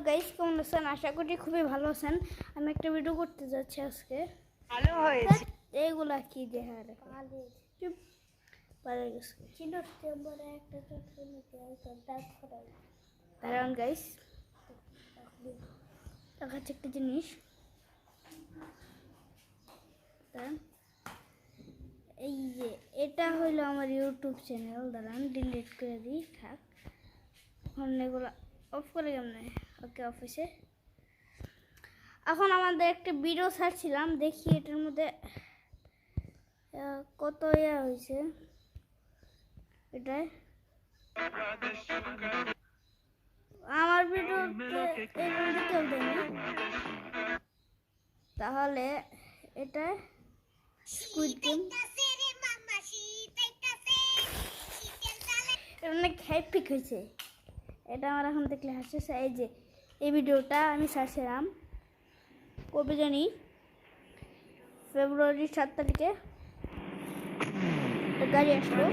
Guys, কেমন আছেন? আশা করি খুবই ভালো আছেন। আমি একটা ভিডিও করতে যাচ্ছি আজকে। ভালো হয়েছে। এইগুলা কি দেখা চুপ পারে গেছে কারণ গাইস দেখাচ্ছে একটা জিনিস। এই যে এটা হইলো আমার ইউটিউব চ্যানেল। দাঁড়ান ডিলিট করে দিই, থাক। এখন এগুলো অফ করে কেমনে? ওকে, অফিসে এখন আমাদের একটা ভিডিও ছাড়ছিলাম, দেখি এটার মধ্যে কত ইয়া হয়েছে। এটাই আমার ভিডিওতে কেউ দেয়নি, তাহলে এটা স্কুইড গেম অনেক হ্যাপিক হয়েছে। এটা আমার এখন দেখলে হাসছে। এই যে এই ভিডিওটা আমি ছাড়ছিলাম কবে জানি, ফেব্রুয়ারি 7 তারিখে গাড়ি আসলো।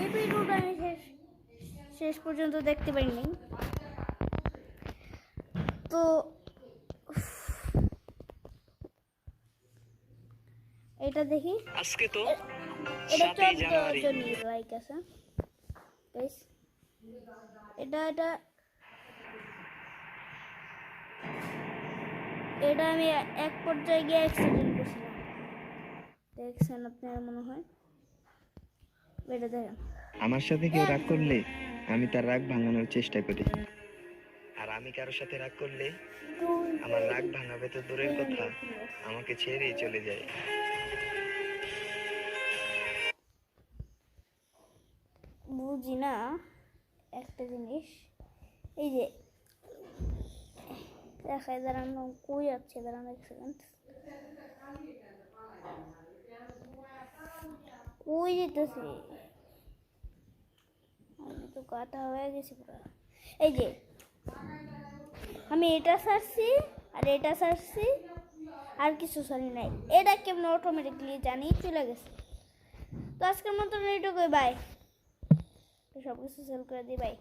এই ভিডিওটা আমি শেষ পর্যন্ত দেখতে পাইনি। তো এটা দেখি, আজকে তো এটা 7 জানুয়ারি। 14 জন লাইক আছে গাইস। এটা আমি এক পর্যায়ে গিয়ে অ্যাক্সিডেন্ট করছিলাম, দেখছেন আপনারা মনে হয়। এটা দেখেন, আমার সাথে কেউ রাগ করলে আমি তার রাগ ভাঙানোর চেষ্টা করি, আর আমি কারোর সাথে রাগ করলে আমার রাগ ভাঙাবে তো দূরের কথা, আমাকে ছেড়েই চলে যায়। বুঝি না একটা জিনিস। এই যে দেখায়, দাঁড়ানো কই যাচ্ছে, দাঁড়ানো এক সেকেন্ড, কই যেতেছে? আমি তো কাটা হয়ে গেছি পুরো। এই যে আমি এটা সারছি আর এটা সারছি, আর কিছু সারি নাই। এটা কেমন অটোমেটিকলি জানি চলে গেছে। তো আজকের মতো এইটুকুই, বাই। সব কিছু সেল করে দিই, বাই।